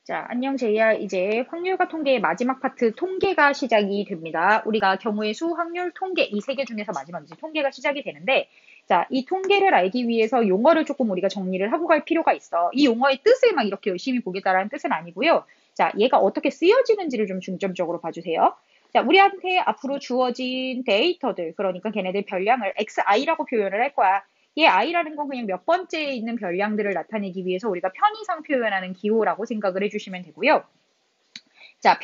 자, 안녕, 제이야. 이제 확률과 통계의 마지막 파트 통계가 시작이 됩니다. 우리가 경우의 수, 확률, 통계 이 세 개 중에서 마지막 이제 통계가 시작이 되는데, 자, 이 통계를 알기 위해서 용어를 조금 우리가 정리를 하고 갈 필요가 있어. 이 용어의 뜻을 막 이렇게 열심히 보겠다라는 뜻은 아니고요. 자, 얘가 어떻게 쓰여지는지를 좀 중점적으로 봐주세요. 자, 우리한테 앞으로 주어진 데이터들, 그러니까 걔네들 별량을 XI라고 표현을 할 거야. 얘 i라는 건 그냥 몇 번째에 있는 별량들을 나타내기 위해서 우리가 편의상 표현하는 기호라고 생각을 해주시면 되고요. 자,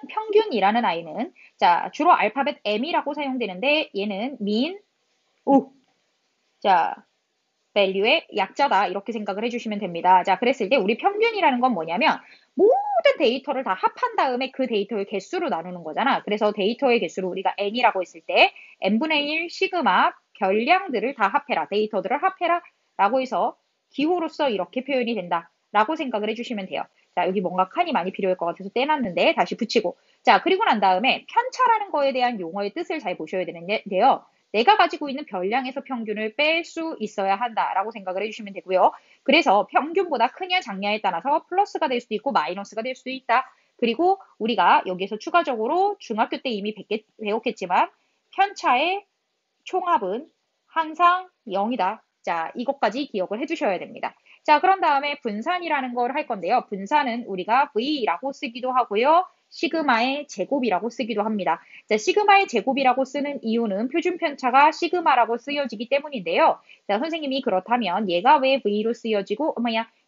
평균이라는 i는 자, 주로 알파벳 m이라고 사용되는데 얘는 mean, 자, value의 약자다 이렇게 생각을 해주시면 됩니다. 자, 그랬을 때 우리 평균이라는 건 뭐냐면 모든 데이터를 다 합한 다음에 그 데이터의 개수로 나누는 거잖아. 그래서 데이터의 개수를 우리가 n이라고 했을 때 n분의 1 시그마 별량들을 다 합해라. 데이터들을 합해라 라고 해서 기호로서 이렇게 표현이 된다 라고 생각을 해주시면 돼요. 자, 여기 뭔가 칸이 많이 필요할 것 같아서 떼놨는데 다시 붙이고. 자, 그리고 난 다음에 편차라는 거에 대한 용어의 뜻을 잘 보셔야 되는데요. 내가 가지고 있는 별량에서 평균을 뺄 수 있어야 한다라고 생각을 해주시면 되고요. 그래서 평균보다 크냐 작냐에 따라서 플러스가 될 수도 있고 마이너스가 될 수도 있다. 그리고 우리가 여기에서 추가적으로 중학교 때 이미 배웠겠지만 편차의 총합은 항상 0이다. 자, 이것까지 기억을 해주셔야 됩니다. 자, 그런 다음에 분산이라는 걸 할 건데요. 분산은 우리가 V라고 쓰기도 하고요. 시그마의 제곱이라고 쓰기도 합니다. 자, 시그마의 제곱이라고 쓰는 이유는 표준 편차가 시그마라고 쓰여지기 때문인데요. 자, 선생님이 그렇다면 얘가 왜 V로 쓰여지고,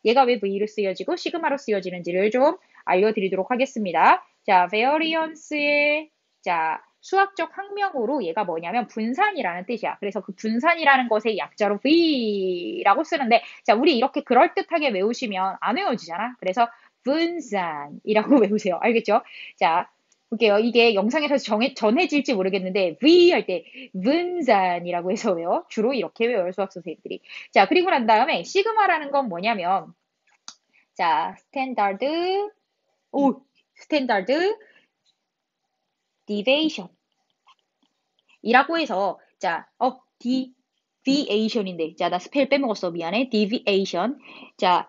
얘가 왜 V로 쓰여지고 시그마로 쓰여지는지를 좀 알려드리도록 하겠습니다. 자, variance의 자, 수학적 학명으로 얘가 뭐냐면 분산이라는 뜻이야. 그래서 그 분산이라는 것의 약자로 V라고 쓰는데, 자, 우리 이렇게 그럴듯하게 외우시면 안 외워지잖아. 그래서 분산이라고 외우세요. 알겠죠? 자, 볼게요. 이게 영상에서 전해질지 모르겠는데 V 할 때 분산이라고 해서 외워. 주로 이렇게 외워요, 수학 선생님들이. 자, 그리고 난 다음에 시그마라는 건 뭐냐면 자, 스탠다드 디베이션 이라고 해서 자, deviation인데 자, 나 스펠 빼먹었어. 미안해. deviation. 자,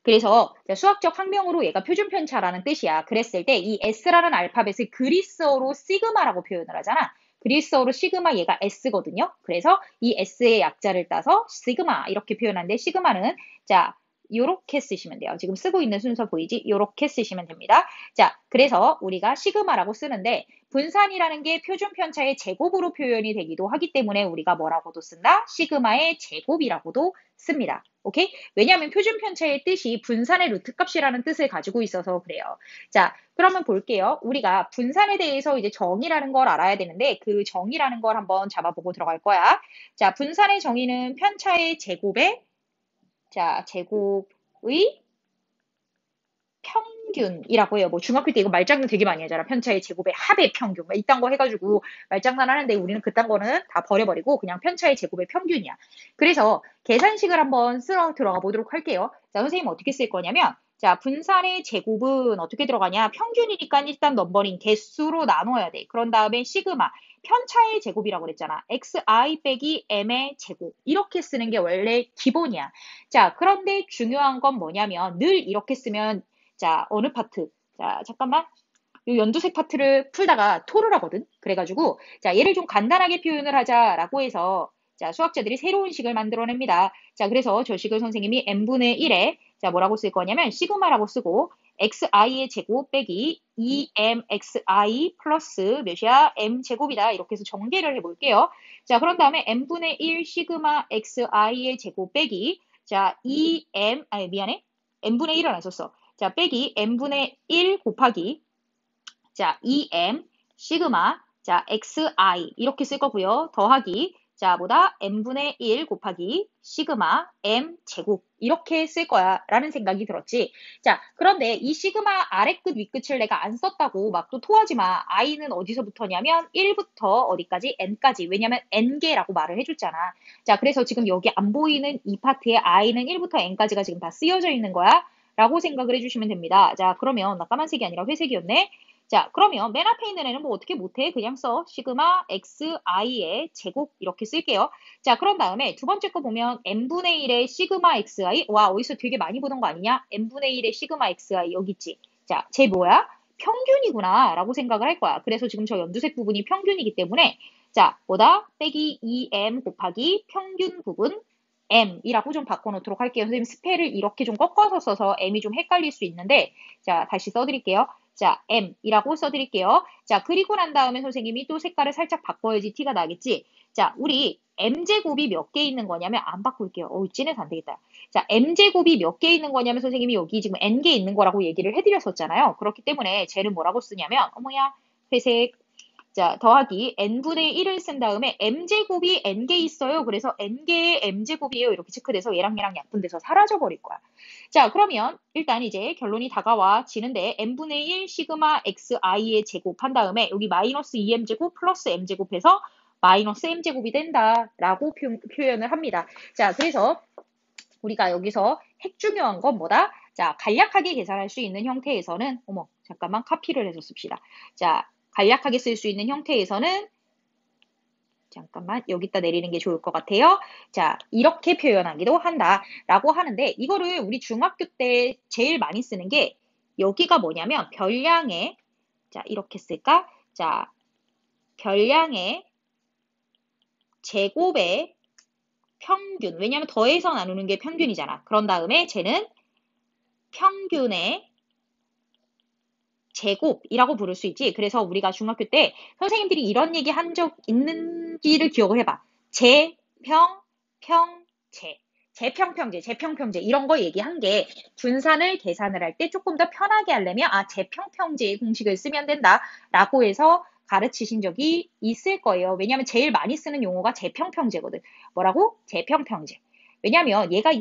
그래서 수학적 학명으로 얘가 표준 편차라는 뜻이야. 그랬을 때 이 S라는 알파벳을 그리스어로 시그마라고 표현을 하잖아. 그리스어로 시그마 얘가 S거든요. 그래서 이 S의 약자를 따서 시그마 이렇게 표현하는데 시그마는 자, 요렇게 쓰시면 돼요. 지금 쓰고 있는 순서 보이지? 요렇게 쓰시면 됩니다. 자, 그래서 우리가 시그마라고 쓰는데 분산이라는 게 표준 편차의 제곱으로 표현이 되기도 하기 때문에 우리가 뭐라고도 쓴다? 시그마의 제곱이라고도 씁니다. 오케이? 왜냐하면 표준 편차의 뜻이 분산의 루트 값이라는 뜻을 가지고 있어서 그래요. 자, 그러면 볼게요. 우리가 분산에 대해서 이제 정의라는 걸 알아야 되는데 그 정의라는 걸 한번 잡아보고 들어갈 거야. 자, 분산의 정의는 편차의 제곱의 자, 제곱의 평균이라고 해요. 뭐 중학교 때 이거 말장난 되게 많이 하잖아. 편차의 제곱의 합의 평균. 막 이딴 거 해가지고 말장난 하는데 우리는 그딴 거는 다 버려버리고 그냥 편차의 제곱의 평균이야. 그래서 계산식을 한번 쓸어 들어가 보도록 할게요. 자, 선생님 어떻게 쓸 거냐면 자, 분산의 제곱은 어떻게 들어가냐? 평균이니까 일단 넘버링 개수로 나눠야 돼. 그런 다음에 시그마 편차의 제곱이라고 그랬잖아. xi 빼기 m의 제곱 이렇게 쓰는 게 원래 기본이야. 자, 그런데 중요한 건 뭐냐면 늘 이렇게 쓰면 자, 어느 파트? 자, 잠깐만. 이 연두색 파트를 풀다가 토를 하거든. 그래가지고 자, 얘를 좀 간단하게 표현을 하자라고 해서 자, 수학자들이 새로운 식을 만들어냅니다. 자, 그래서 저 식을 선생님이 n분의 1에 자, 뭐라고 쓸 거냐면 시그마라고 쓰고 xi의 제곱 빼기 2mxi 플러스 몇이야? m제곱이다. 이렇게 해서 전개를 해볼게요. 자, 그런 다음에 n분의 1 시그마 xi의 제곱 빼기 자, 2m, 아니 미안해. n분의 1은 안 썼어. 자, 빼기 n분의 1 곱하기 자, 2m 시그마 자, xi 이렇게 쓸 거고요. 더하기 자, 뭐다? n분의 1 곱하기 시그마 m 제곱 이렇게 쓸 거야 라는 생각이 들었지. 자, 그런데 이 시그마 아래 끝 윗끝을 내가 안 썼다고 막 또 토하지 마. i는 어디서부터냐면 1부터 어디까지? n까지. 왜냐면 n개라고 말을 해줬잖아. 자, 그래서 지금 여기 안 보이는 이 파트에 i는 1부터 n까지가 지금 다 쓰여져 있는 거야 라고 생각을 해주시면 됩니다. 자, 그러면 나 까만색이 아니라 회색이었네. 자, 그러면 맨 앞에 있는 애는 뭐 어떻게 못해? 그냥 써. 시그마 xi의 제곱 이렇게 쓸게요. 자, 그런 다음에 두 번째 거 보면 n분의 1의 시그마 xi. 와, 어디서 되게 많이 보던 거 아니냐? n분의 1의 시그마 xi 여기 있지. 자, 쟤 뭐야? 평균이구나 라고 생각을 할 거야. 그래서 지금 저 연두색 부분이 평균이기 때문에 자, 뭐다? 빼기 2m 곱하기 평균 부분 m이라고 좀 바꿔놓도록 할게요. 선생님 스펠을 이렇게 좀 꺾어서 써서 m이 좀 헷갈릴 수 있는데 자, 다시 써드릴게요. 자, m이라고 써드릴게요. 자, 그리고 난 다음에 선생님이 또 색깔을 살짝 바꿔야지 티가 나겠지. 자, 우리 m제곱이 몇 개 있는 거냐면 안 바꿀게요. 찐해서 안 되겠다. 자, m제곱이 몇 개 있는 거냐면 선생님이 여기 지금 n개 있는 거라고 얘기를 해드렸었잖아요. 그렇기 때문에 쟤는 뭐라고 쓰냐면 어머야 회색 자, 더하기 n분의 1을 쓴 다음에 m제곱이 n개 있어요. 그래서 n개의 m제곱이에요. 이렇게 체크돼서 얘랑 약분돼서 사라져버릴 거야. 자, 그러면 일단 이제 결론이 다가와지는데 n분의 1 시그마 xi의 제곱한 다음에 여기 마이너스 2m제곱 플러스 m제곱해서 마이너스 m제곱이 된다라고 표현을 합니다. 자, 그래서 우리가 여기서 핵 중요한 건 뭐다? 자, 간략하게 계산할 수 있는 형태에서는 어머, 잠깐만 카피를 해서 씁시다. 자, 간략하게 쓸 수 있는 형태에서는 잠깐만 여기다 내리는 게 좋을 것 같아요. 자, 이렇게 표현하기도 한다라고 하는데 이거를 우리 중학교 때 제일 많이 쓰는 게 여기가 뭐냐면 별량의 자, 이렇게 쓸까? 자, 별량의 제곱의 평균. 왜냐면 더해서 나누는 게 평균이잖아. 그런 다음에 쟤는 평균의 제곱이라고 부를 수 있지. 그래서 우리가 중학교 때 선생님들이 이런 얘기 한 적 있는지를 기억을 해봐. 제평, 평제. 제평평제, 제평평제 이런 거 얘기한 게 분산을 계산을 할 때 조금 더 편하게 하려면 제평평제의 공식을 쓰면 된다라고 해서 가르치신 적이 있을 거예요. 왜냐하면 제일 많이 쓰는 용어가 제평평제거든. 뭐라고? 제평평제. 왜냐면 얘가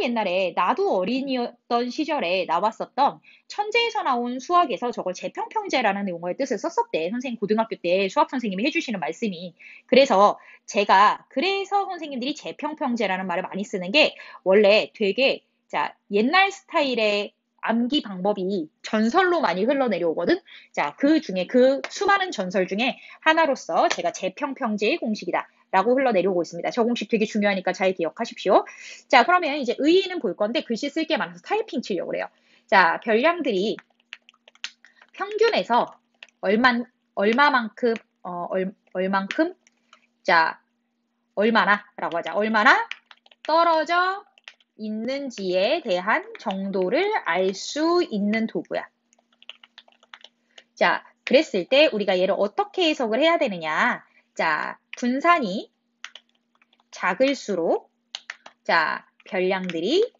옛날에 나도 어린이였던 시절에 나왔었던 천재에서 나온 수학에서 저걸 제평평제라는 용어의 뜻을 썼었대. 선생님 고등학교 때 수학 선생님이 해주시는 말씀이. 그래서 선생님들이 제평평제라는 말을 많이 쓰는 게 원래 되게 자 옛날 스타일의 암기 방법이 전설로 많이 흘러내려오거든. 자, 그 수많은 전설 중에 하나로서 제가 제평평제의 공식이다. 라고 흘러내려오고 있습니다. 저 공식 되게 중요하니까 잘 기억하십시오. 자, 그러면 이제 의의는 볼 건데 글씨 쓸 게 많아서 타이핑 치려고 그래요. 자, 별량들이 평균에서 얼마만큼, 자, 얼마나라고 하자. 얼마나 떨어져 있는지에 대한 정도를 알 수 있는 도구야. 자, 그랬을 때 우리가 얘를 어떻게 해석을 해야 되느냐. 자, 분산이 작을수록 자, 별량들이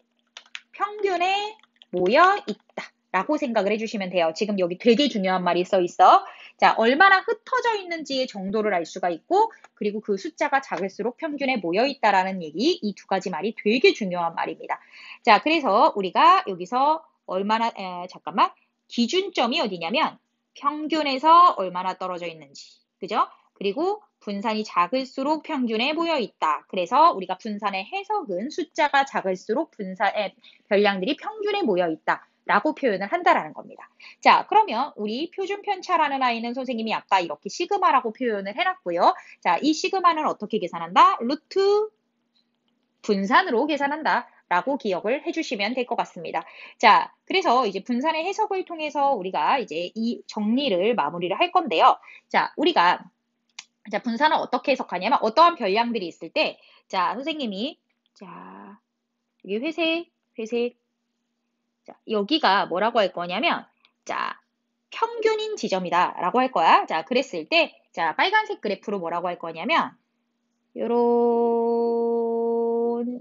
평균에 모여 있다 라고 생각을 해주시면 돼요. 지금 여기 되게 중요한 말이 써 있어. 자, 얼마나 흩어져 있는지의 정도를 알 수가 있고 그리고 그 숫자가 작을수록 평균에 모여 있다라는 얘기 이 두 가지 말이 되게 중요한 말입니다. 자, 그래서 우리가 여기서 잠깐만 기준점이 어디냐면 평균에서 얼마나 떨어져 있는지 그죠? 그리고 분산이 작을수록 평균에 모여 있다. 그래서 우리가 분산의 해석은 숫자가 작을수록 별량들이 평균에 모여 있다. 라고 표현을 한다라는 겁니다. 자, 그러면 우리 표준 편차라는 아이는 선생님이 아까 이렇게 시그마라고 표현을 해놨고요. 자, 이 시그마는 어떻게 계산한다? 루트 분산으로 계산한다. 라고 기억을 해주시면 될 것 같습니다. 자, 그래서 이제 분산의 해석을 통해서 우리가 이제 이 정리를 마무리를 할 건데요. 자, 우리가 자, 분산을 어떻게 해석하냐면 어떠한 별량들이 있을 때 자, 선생님이 자, 여기 회색 자, 여기가 뭐라고 할 거냐면 자, 평균인 지점이다 라고 할 거야. 자, 그랬을 때 자, 빨간색 그래프로 뭐라고 할 거냐면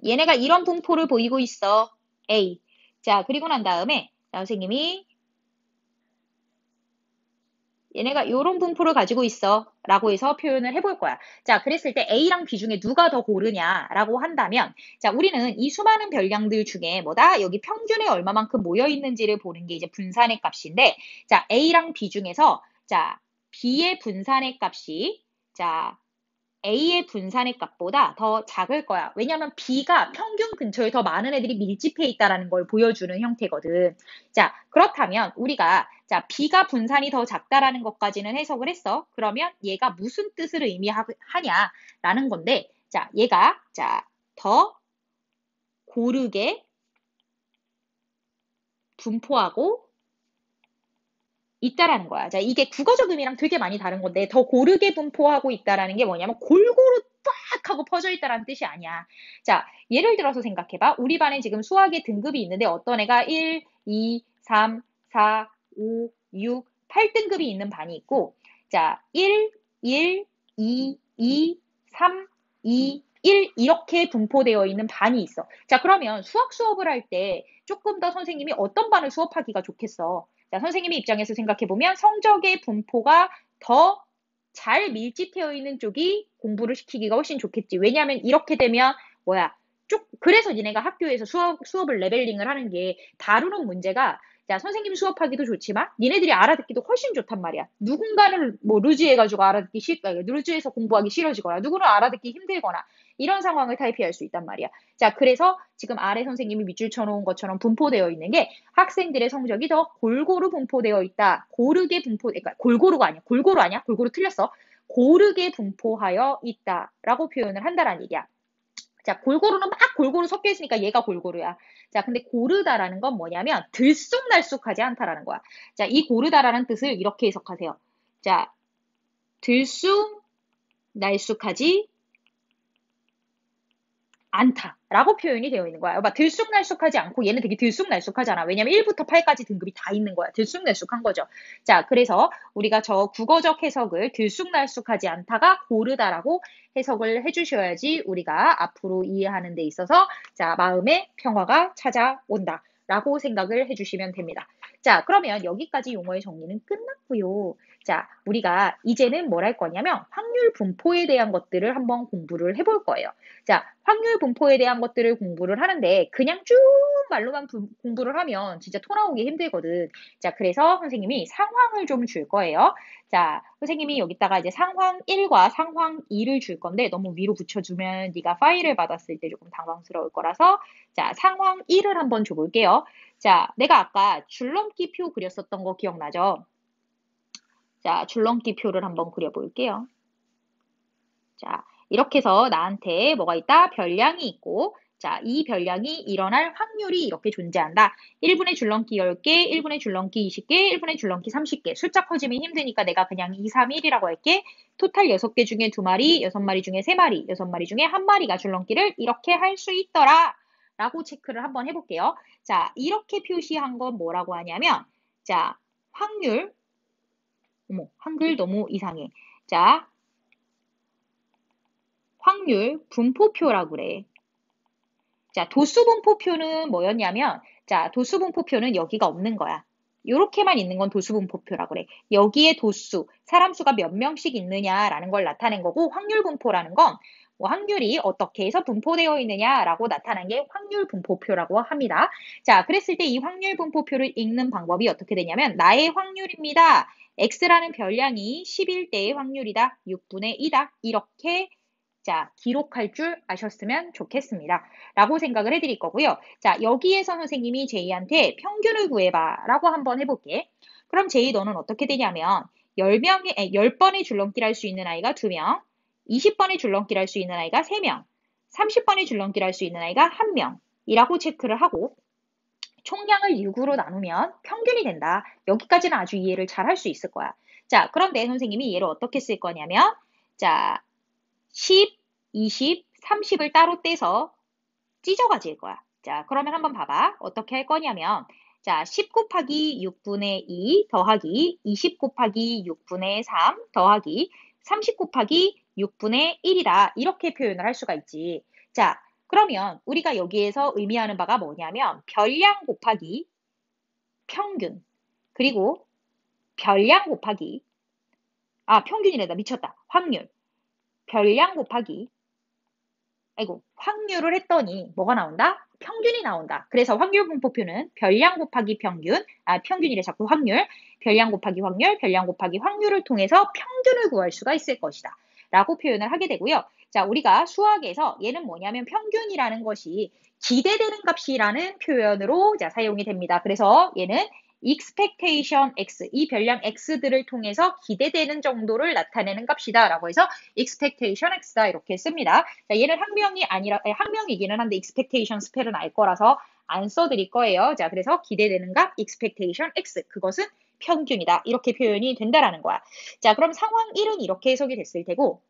얘네가 이런 분포를 보이고 있어. A. 자, 그리고 난 다음에 선생님이 얘네가 이런 분포를 가지고 있어 라고 해서 표현을 해볼 거야. 자, 그랬을 때 A랑 B 중에 누가 더 고르냐라고 한다면 자, 우리는 이 수많은 별량들 중에 뭐다? 여기 평균에 얼마만큼 모여 있는지를 보는 게 이제 분산의 값인데 자, A랑 B 중에서 자, B의 분산의 값이 자, A의 분산의 값보다 더 작을 거야. 왜냐하면 B가 평균 근처에 더 많은 애들이 밀집해 있다라는 걸 보여주는 형태거든. 자, 그렇다면 우리가 자, B가 분산이 더 작다라는 것까지는 해석을 했어. 그러면 얘가 무슨 뜻을 의미하냐라는 건데, 자, 얘가 자, 더 고르게 분포하고 있다라는 거야. 자, 이게 국어적 의미랑 되게 많이 다른 건데 더 고르게 분포하고 있다라는 게 뭐냐면 골고루 딱 하고 퍼져 있다라는 뜻이 아니야. 자, 예를 들어서 생각해봐. 우리 반에 지금 수학의 등급이 있는데 어떤 애가 1, 2, 3, 4, 5, 6, 8등급이 있는 반이 있고 자, 1, 1, 2, 2, 3, 2, 1 이렇게 분포되어 있는 반이 있어. 자, 그러면 수학 수업을 할 때 조금 더 선생님이 어떤 반을 수업하기가 좋겠어? 자, 선생님의 입장에서 생각해보면 성적의 분포가 더 잘 밀집되어 있는 쪽이 공부를 시키기가 훨씬 좋겠지. 왜냐하면 이렇게 되면 뭐야? 그래서 니네가 학교에서 수업을 레벨링을 하는 게 다루는 문제가 자, 선생님 수업하기도 좋지만 니네들이 알아듣기도 훨씬 좋단 말이야. 누군가는 뭐 루즈해가지고 루즈해서 공부하기 싫어지거나 누구는 알아듣기 힘들거나 이런 상황을 탈피할 수 있단 말이야. 자, 그래서 지금 아래 선생님이 밑줄 쳐놓은 것처럼 분포되어 있는 게 학생들의 성적이 더 골고루 분포되어 있다. 그러니까 골고루 아니야? 골고루 틀렸어. 고르게 분포하여 있다라고 표현을 한다라는 얘기야. 자, 골고루는 막 골고루 섞여 있으니까 얘가 골고루야. 자, 근데 고르다라는 건 뭐냐면 들쑥날쑥하지 않다라는 거야. 자, 이 고르다라는 뜻을 이렇게 해석하세요. 자, 들쑥날쑥하지 않다라고 표현이 되어 있는 거야. 막 들쑥날쑥하지 않고 얘는 되게 들쑥날쑥하잖아. 왜냐면 1부터 8까지 등급이 다 있는 거야. 들쑥날쑥한 거죠. 자, 그래서 우리가 저 국어적 해석을 들쑥날쑥하지 않다가 고르다라고 해석을 해주셔야지 우리가 앞으로 이해하는 데 있어서 자, 마음의 평화가 찾아온다. 라고 생각을 해주시면 됩니다. 자, 그러면 여기까지 용어의 정리는 끝났고요. 자, 우리가 이제는 뭘 할 거냐면 확률 분포에 대한 것들을 한번 공부를 해볼 거예요. 자, 확률 분포에 대한 것들을 공부를 하는데 그냥 쭉 말로만 공부를 하면 진짜 토 나오기 힘들거든. 자, 그래서 선생님이 상황을 좀 줄 거예요. 자, 선생님이 여기다가 이제 상황 1과 상황 2를 줄 건데 너무 위로 붙여주면 네가 파일을 받았을 때 조금 당황스러울 거라서 자, 상황 1을 한번 줘볼게요. 자, 내가 아까 줄넘기 표 그렸었던 거 기억나죠? 자, 줄넘기 표를 한번 그려볼게요. 자, 이렇게 해서 나한테 뭐가 있다? 별량이 있고, 자, 이 별량이 일어날 확률이 이렇게 존재한다. 1분의 줄넘기 10개, 1분의 줄넘기 20개, 1분의 줄넘기 30개. 숫자 커지면 힘드니까 내가 그냥 2, 3, 1이라고 할게. 토탈 6개 중에 2마리, 6마리 중에 3마리, 6마리 중에 1마리가 줄넘기를 이렇게 할 수 있더라. 라고 체크를 한번 해볼게요. 자, 이렇게 표시한 건 뭐라고 하냐면, 자, 확률, 어머, 한글 너무 이상해. 자, 확률 분포표라고 그래. 자, 도수 분포표는 뭐였냐면, 자, 도수 분포표는 여기가 없는 거야. 요렇게만 있는 건 도수 분포표라고 그래. 여기에 도수, 사람 수가 몇 명씩 있느냐라는 걸 나타낸 거고, 확률 분포라는 건 뭐 확률이 어떻게 해서 분포되어 있느냐라고 나타낸 게 확률 분포표라고 합니다. 자, 그랬을 때 이 확률 분포표를 읽는 방법이 어떻게 되냐면, 나의 확률입니다. X라는 별량이 11대의 확률이다. 6분의 2다. 이렇게 자, 기록할 줄 아셨으면 좋겠습니다. 라고 생각을 해드릴 거고요. 자, 여기에서 선생님이 제이한테 평균을 구해봐 라고 한번 해볼게. 그럼 제이 너는 어떻게 되냐면 10번의 줄넘기를 할 수 있는 아이가 2명, 20번의 줄넘기를 할 수 있는 아이가 3명, 30번의 줄넘기를 할 수 있는 아이가 1명이라고 체크를 하고 총량을 6으로 나누면 평균이 된다. 여기까지는 아주 이해를 잘 할 수 있을 거야. 자, 그런데 선생님이 얘를 어떻게 쓸 거냐면 자, 10, 20, 30을 따로 떼서 찢어 가질 거야. 자, 그러면 한번 봐봐. 어떻게 할 거냐면, 자, 10 곱하기 6분의 2 더하기 20 곱하기 6분의 3 더하기 30 곱하기 6분의 1이다. 이렇게 표현을 할 수가 있지. 자, 그러면 우리가 여기에서 의미하는 바가 뭐냐면, 별량 곱하기 평균, 그리고 별량 곱하기, 평균이래다. 미쳤다. 확률. 별량 곱하기 확률을 했더니 뭐가 나온다? 평균이 나온다. 그래서 확률 분포표는 별량 곱하기 평균, 평균이래 자꾸 확률, 별량 곱하기 확률, 별량 곱하기 확률을 통해서 평균을 구할 수가 있을 것이다. 라고 표현을 하게 되고요. 자, 우리가 수학에서 얘는 뭐냐면 평균이라는 것이 기대되는 값이라는 표현으로 자, 사용이 됩니다. 그래서 얘는 expectation x, 이 별량 x들을 통해서 기대되는 정도를 나타내는 값이다 라고 해서 expectation x다 이렇게 씁니다. 자, 얘는 학명이기는 한데 expectation 스펠은 알 거라서 안 써드릴 거예요. 자, 그래서 기대되는 값 expectation x, 그것은 평균이다 이렇게 표현이 된다라는 거야. 자, 그럼 상황 1은 이렇게 해석이 됐을 테고,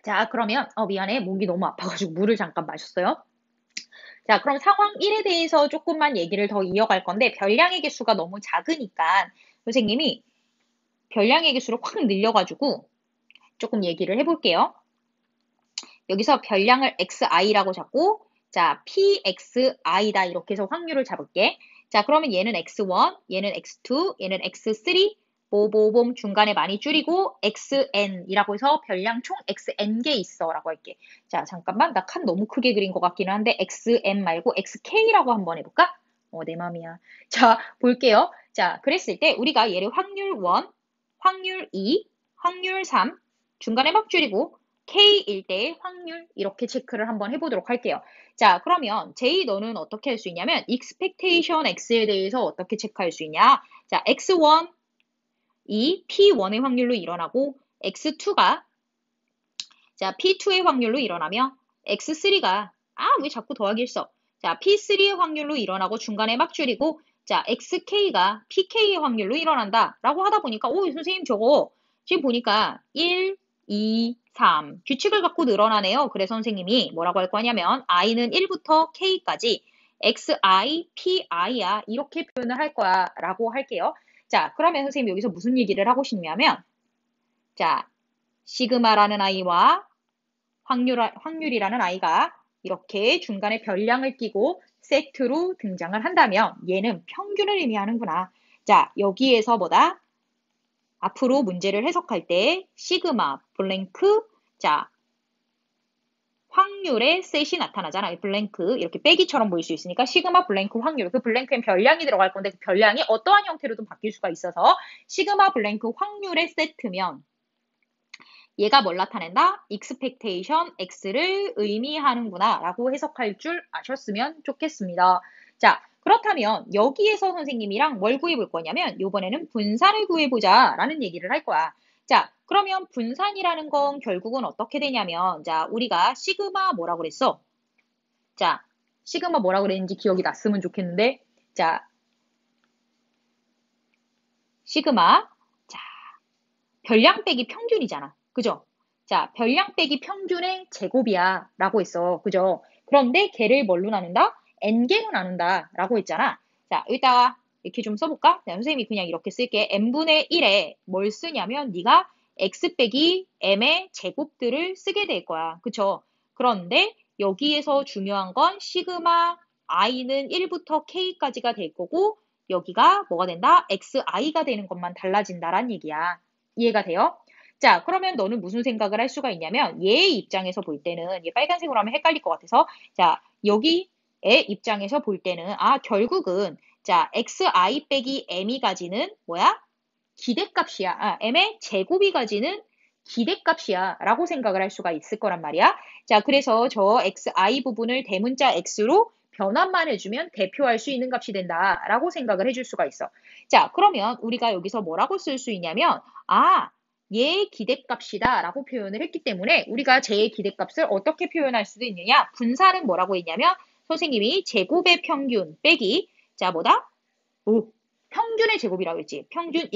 자, 그러면 미안해, 목이 너무 아파가지고 물을 잠깐 마셨어요. 자, 그럼 상황 1에 대해서 조금만 얘기를 더 이어갈 건데, 별량의 개수가 너무 작으니까 선생님이 별량의 개수를 확 늘려가지고 조금 얘기를 해볼게요. 여기서 별량을 xi라고 잡고, 자, pxi다 이렇게 해서 확률을 잡을게. 자, 그러면 얘는 x1, 얘는 x2, 얘는 x3, 보봄 중간에 많이 줄이고 xn이라고 해서 별량 총 xn개 있어 라고 할게. 자, 잠깐만, 나 칸 너무 크게 그린 것 같기는 한데 xn 말고 xk라고 한번 해볼까? 내 맘이야. 자, 볼게요. 자, 그랬을 때 우리가 얘를 확률 1, 확률 2, 확률 3, 중간에 막 줄이고 K일 때의 확률 이렇게 체크를 한번 해보도록 할게요. 자, 그러면 J 너는 어떻게 할 수 있냐면 expectation X에 대해서 어떻게 체크할 수 있냐? 자, X1 이 P1의 확률로 일어나고 X2가 자, P2의 확률로 일어나며 X3가 왜 자꾸 더하기 써? 자, P3의 확률로 일어나고 중간에 막 줄이고 자, XK가 PK의 확률로 일어난다 라고 하다 보니까 선생님 저거 지금 보니까 1, 2, 3 규칙을 갖고 늘어나네요. 그래서 선생님이 뭐라고 할 거냐면 i는 1부터 k까지 xi, pi야 이렇게 표현을 할 거야 라고 할게요. 자, 그러면 선생님 여기서 무슨 얘기를 하고 싶냐면 자, 시그마라는 i와 확률이라는 i가 이렇게 중간에 별량을 끼고 세트로 등장을 한다면 얘는 평균을 의미하는구나. 자, 여기에서 뭐다? 앞으로 문제를 해석할 때 시그마, 블랭크, 자, 확률의 셋이 나타나잖아. 이 블랭크 이렇게 빼기처럼 보일 수 있으니까 시그마, 블랭크, 확률. 그 블랭크엔 별량이 들어갈 건데 그 별량이 어떠한 형태로든 바뀔 수가 있어서 시그마, 블랭크, 확률의 세트면 얘가 뭘 나타낸다? expectation x를 의미하는구나 라고 해석할 줄 아셨으면 좋겠습니다. 자, 그렇다면 여기에서 선생님이랑 뭘 구해볼 거냐면 이번에는 분산을 구해보자 라는 얘기를 할 거야. 자, 그러면 분산이라는 건 결국은 어떻게 되냐면 자, 우리가 시그마 뭐라고 그랬어? 자, 시그마 뭐라고 그랬는지 기억이 났으면 좋겠는데 자, 시그마 자, 별량 빼기 평균이잖아. 그죠? 자, 별량 빼기 평균의 제곱이야 라고 했어. 그죠? 그런데 걔를 뭘로 나눈다? n개로 나눈다 라고 했잖아. 자, 여기다가 이렇게 좀 써볼까? 자, 선생님이 그냥 이렇게 쓸게. n분의 1에 뭘 쓰냐면 네가 x 빼기 m의 제곱들을 쓰게 될 거야. 그쵸? 그런데 여기에서 중요한 건 시그마 i는 1부터 k까지가 될 거고 여기가 뭐가 된다? xi가 되는 것만 달라진다란 얘기야. 이해가 돼요? 자, 그러면 너는 무슨 생각을 할 수가 있냐면 얘의 입장에서 볼 때는 얘 빨간색으로 하면 헷갈릴 것 같아서 자, 여기의 입장에서 볼 때는 결국은 자, xi 빼기 m이 가지는 뭐야? 기대값이야. m의 제곱이 가지는 기대값이야 라고 생각을 할 수가 있을 거란 말이야. 자, 그래서 저 xi 부분을 대문자 x로 변환만 해주면 대표할 수 있는 값이 된다 라고 생각을 해줄 수가 있어. 자, 그러면 우리가 여기서 뭐라고 쓸 수 있냐면 얘의 기대값이다 라고 표현을 했기 때문에 우리가 쟤의 기대값을 어떻게 표현할 수도 있느냐? 분산은 뭐라고 했냐면 선생님이 제곱의 평균 빼기 자, 뭐다? 평균의 제곱이라고 했지. 평균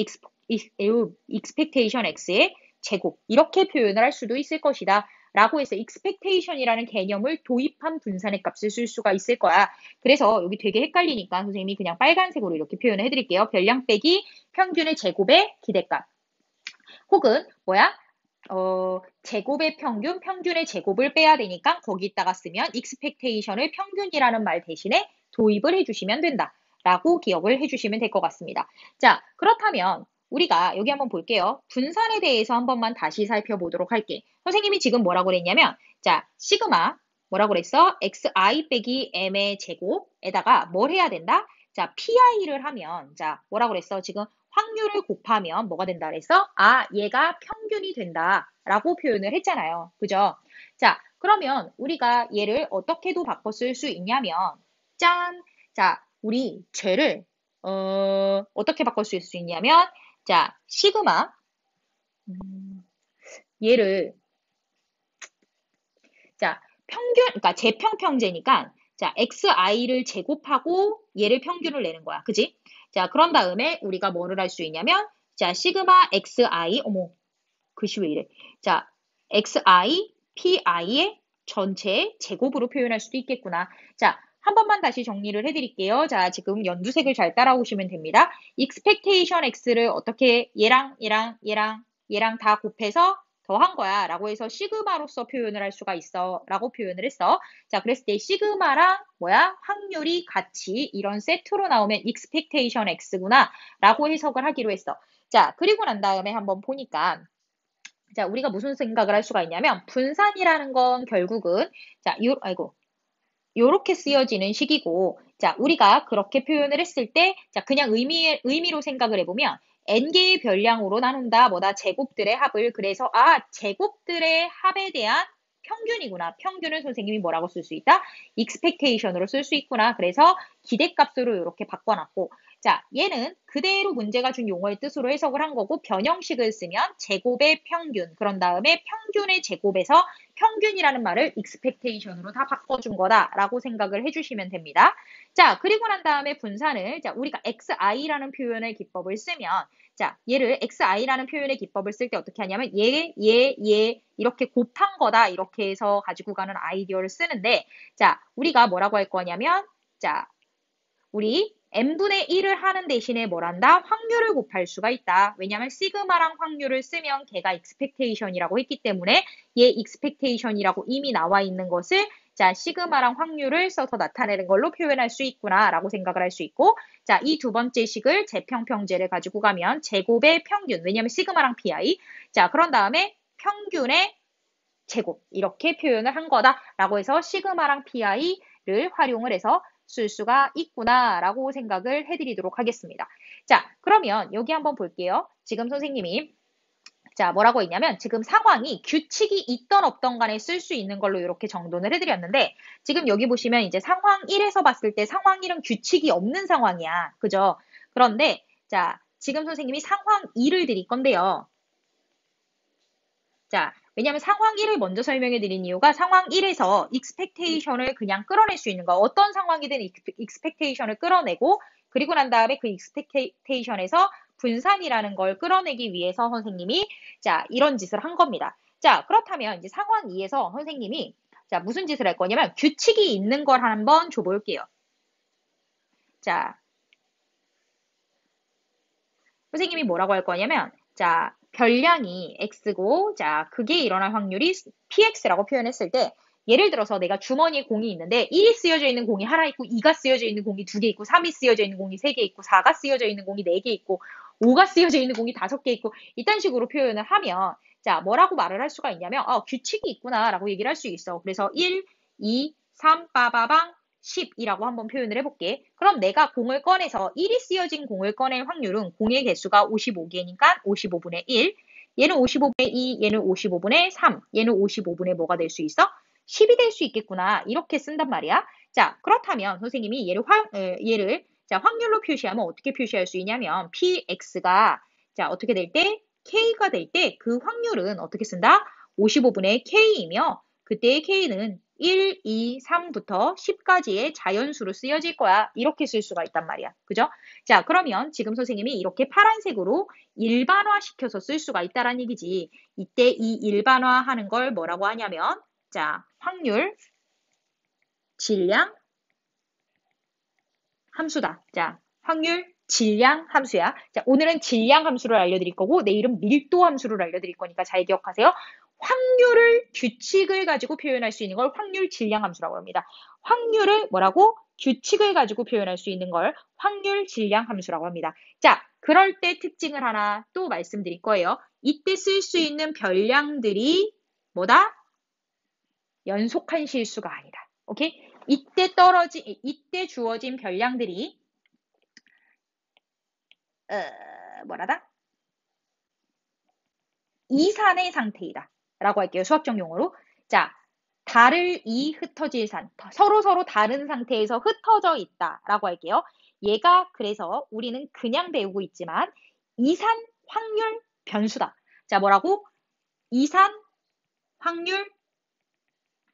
expectation x의 제곱 이렇게 표현을 할 수도 있을 것이다. 라고 해서 expectation이라는 개념을 도입한 분산의 값을 쓸 수가 있을 거야. 그래서 여기 되게 헷갈리니까 선생님이 그냥 빨간색으로 이렇게 표현을 해드릴게요. 별량 빼기 평균의 제곱의 기대값. 혹은 뭐야? 제곱의 평균, 평균의 제곱을 빼야 되니까 거기다가 쓰면 expectation을 평균이라는 말 대신에 도입을 해주시면 된다. 라고 기억을 해주시면 될 것 같습니다. 자, 그렇다면 우리가 여기 한번 볼게요. 분산에 대해서 한 번만 다시 살펴보도록 할게. 선생님이 지금 뭐라고 그랬냐면 자, 시그마 뭐라고 그랬어? xi 빼기 m의 제곱에다가 뭘 해야 된다? 자, pi를 하면 자, 뭐라고 그랬어? 지금 확률을 곱하면 뭐가 된다 그랬어? 아, 얘가 평균이 된다라고 표현을 했잖아요. 그죠? 자, 그러면 우리가 얘를 어떻게도 바꿔 쓸 수 있냐면 짠! 자, 우리 쟤를 어떻게 바꿔 쓸 수 있냐면 자, 시그마 얘를 자, 그러니까 제평평제니까 자, xi를 제곱하고 얘를 평균을 내는 거야. 그지? 자, 그런 다음에 우리가 뭐를 할 수 있냐면 자, 시그마 xi 어머, 글씨 왜 이래? 자, xi pi의 전체 제곱으로 표현할 수도 있겠구나. 자, 한 번만 다시 정리를 해드릴게요. 자, 지금 연두색을 잘 따라오시면 됩니다. expectation x를 어떻게 얘랑 다 곱해서 더한 거야 라고 해서 시그마로서 표현을 할 수가 있어 라고 표현을 했어. 자, 그랬을 때 시그마랑 뭐야? 확률이 같이 이런 세트로 나오면 expectation x구나 라고 해석을 하기로 했어. 자, 그리고 난 다음에 한번 보니까 자, 우리가 무슨 생각을 할 수가 있냐면 분산이라는 건 결국은 자, 요렇게 쓰여지는 식이고 자, 우리가 그렇게 표현을 했을 때 자, 그냥 의미로 생각을 해보면 n개의 별량으로 나눈다 뭐다 제곱들의 합을 그래서 아, 제곱들의 합에 대한 평균이구나. 평균을 선생님이 뭐라고 쓸 수 있다? expectation으로 쓸 수 있구나. 그래서 기대값으로 이렇게 바꿔놨고 자, 얘는 그대로 문제가 준 용어의 뜻으로 해석을 한 거고 변형식을 쓰면 제곱의 평균 그런 다음에 평균의 제곱에서 평균이라는 말을 expectation으로 다 바꿔준 거다라고 생각을 해주시면 됩니다. 자, 그리고 난 다음에 분산을 자, 우리가 xi라는 표현의 기법을 쓰면 자, 얘를 xi라는 표현의 기법을 쓸 때 어떻게 하냐면 얘 이렇게 곱한 거다 이렇게 해서 가지고 가는 아이디어를 쓰는데 자, 우리가 뭐라고 할 거냐면 자, 우리 n분의 1을 하는 대신에 뭘 한다? 확률을 곱할 수가 있다. 왜냐하면 시그마랑 확률을 쓰면 걔가 expectation이라고 했기 때문에 얘 expectation이라고 이미 나와 있는 것을 자, 시그마랑 확률을 써서 나타내는 걸로 표현할 수 있구나 라고 생각을 할 수 있고 자, 이 두 번째 식을 제평평제를 가지고 가면 제곱의 평균, 왜냐하면 시그마랑 pi 자, 그런 다음에 평균의 제곱 이렇게 표현을 한 거다라고 해서 시그마랑 pi를 활용을 해서 쓸 수가 있구나라고 생각을 해드리도록 하겠습니다. 자, 그러면 여기 한번 볼게요. 지금 선생님이 자, 뭐라고 했냐면 지금 상황이 규칙이 있던 없던 간에 쓸 수 있는 걸로 이렇게 정돈을 해드렸는데 지금 여기 보시면 이제 상황 1에서 봤을 때 상황 1은 규칙이 없는 상황이야. 그죠? 그런데 자, 지금 선생님이 상황 2를 드릴 건데요. 자, 왜냐하면 상황 1을 먼저 설명해 드린 이유가 상황 1에서 expectation을 그냥 끌어낼 수 있는 거. 어떤 상황이든 expectation을 끌어내고 그리고 난 다음에 그 expectation에서 분산이라는 걸 끌어내기 위해서 선생님이 자, 이런 짓을 한 겁니다. 자, 그렇다면 이제 상황 2에서 선생님이 자, 무슨 짓을 할 거냐면 규칙이 있는 걸 한번 줘 볼게요. 자, 선생님이 뭐라고 할 거냐면 자, 별량이 x고 자, 그게 일어날 확률이 px라고 표현했을 때 예를 들어서 내가 주머니에 공이 있는데 1이 쓰여져 있는 공이 하나 있고 2가 쓰여져 있는 공이 2개 있고 3이 쓰여져 있는 공이 3개 있고 4가 쓰여져 있는 공이 4개 있고 5가 쓰여져 있는 공이 5개 있고 이딴 식으로 표현을 하면 자, 뭐라고 말을 할 수가 있냐면 규칙이 있구나라고 얘기를 할 수 있어. 그래서 1, 2, 3, 빠바방 10이라고 한번 표현을 해볼게. 그럼 내가 공을 꺼내서 1이 쓰여진 공을 꺼낼 확률은 공의 개수가 55개니까 55분의 1. 얘는 55분의 2, 얘는 55분의 3, 얘는 55분의 뭐가 될 수 있어? 10이 될 수 있겠구나. 이렇게 쓴단 말이야. 자, 그렇다면 선생님이 얘를 자, 확률로 표시하면 어떻게 표시할 수 있냐면 px가 자, 어떻게 될 때? k가 될 때 그 확률은 어떻게 쓴다? 55분의 k이며 그때의 k는 1, 2, 3부터 10까지의 자연수로 쓰여질 거야. 이렇게 쓸 수가 있단 말이야. 그죠? 자, 그러면 지금 선생님이 이렇게 파란색으로 일반화시켜서 쓸 수가 있다라는 얘기지. 이때 이 일반화하는 걸 뭐라고 하냐면 자, 확률, 질량, 함수다. 자, 확률, 질량 함수야. 자, 오늘은 질량 함수를 알려드릴 거고 내일은 밀도 함수를 알려드릴 거니까 잘 기억하세요. 확률을 규칙을 가지고 표현할 수 있는 걸 확률 질량 함수라고 합니다. 확률을 뭐라고? 규칙을 가지고 표현할 수 있는 걸 확률 질량 함수라고 합니다. 자, 그럴 때 특징을 하나 또 말씀드릴 거예요. 이때 쓸 수 있는 별량들이 뭐다? 연속한 실수가 아니다. 오케이? 이때 주어진 별량들이 뭐라다? 이산의 상태이다. 라고 할게요. 수학적 용어로. 자, 달을 이 흩어질 산. 서로 다른 상태에서 흩어져 있다. 라고 할게요. 얘가 그래서 우리는 그냥 배우고 있지만 이산 확률 변수다. 자, 뭐라고? 이산 확률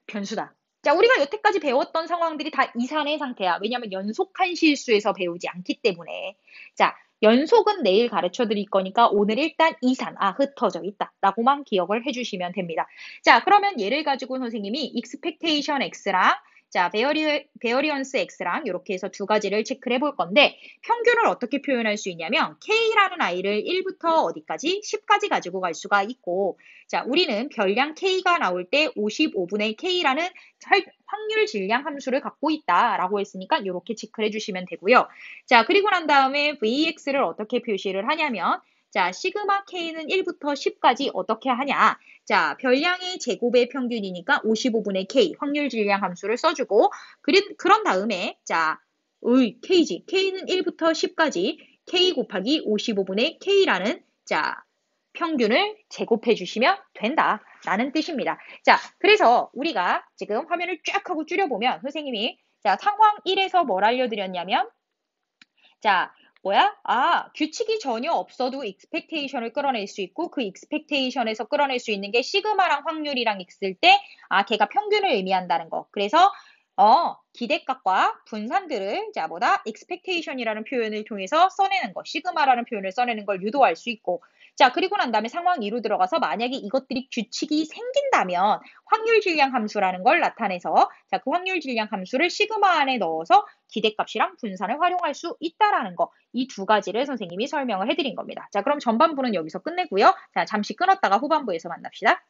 변수다. 자, 우리가 여태까지 배웠던 상황들이 다 이산의 상태야. 왜냐하면 연속한 실수에서 배우지 않기 때문에. 자, 연속은 내일 가르쳐 드릴 거니까 오늘 일단 이산, 흩어져 있다. 라고만 기억을 해주시면 됩니다. 자, 그러면 얘를 가지고 선생님이 expectation x랑 자, variance x랑 이렇게 해서 두 가지를 체크를 해볼 건데 평균을 어떻게 표현할 수 있냐면 k라는 아이를 1부터 어디까지? 10까지 가지고 갈 수가 있고 자, 우리는 별량 k가 나올 때 55분의 k라는 확률 질량 함수를 갖고 있다라고 했으니까 이렇게 체크를 해주시면 되고요. 자, 그리고 난 다음에 vx를 어떻게 표시를 하냐면 자, 시그마 k는 1부터 10까지 어떻게 하냐? 자, 별량의 제곱의 평균이니까 55분의 k 확률 질량 함수를 써주고 그런 다음에 자, k지. k는 1부터 10까지 k 곱하기 55분의 k라는 자, 평균을 제곱해 주시면 된다라는 뜻입니다. 자, 그래서 우리가 지금 화면을 쫙 하고 줄여보면 선생님이 자, 상황 1에서 뭘 알려드렸냐면 자, 규칙이 전혀 없어도 expectation을 끌어낼 수 있고 그 expectation에서 끌어낼 수 있는 게 시그마랑 확률이랑 있을 때 걔가 평균을 의미한다는 거. 그래서 기대값과 분산들을 expectation이라는 표현을 통해서 써내는 거, 시그마라는 표현을 써내는 걸 유도할 수 있고 자, 그리고 난 다음에 상황 2로 들어가서 만약에 이것들이 규칙이 생긴다면 확률 질량 함수라는 걸 나타내서 자, 그 확률 질량 함수를 시그마 안에 넣어서 기대값이랑 분산을 활용할 수 있다라는 거. 이 두 가지를 선생님이 설명을 해드린 겁니다. 자, 그럼 전반부는 여기서 끝내고요. 자, 잠시 끊었다가 후반부에서 만납시다.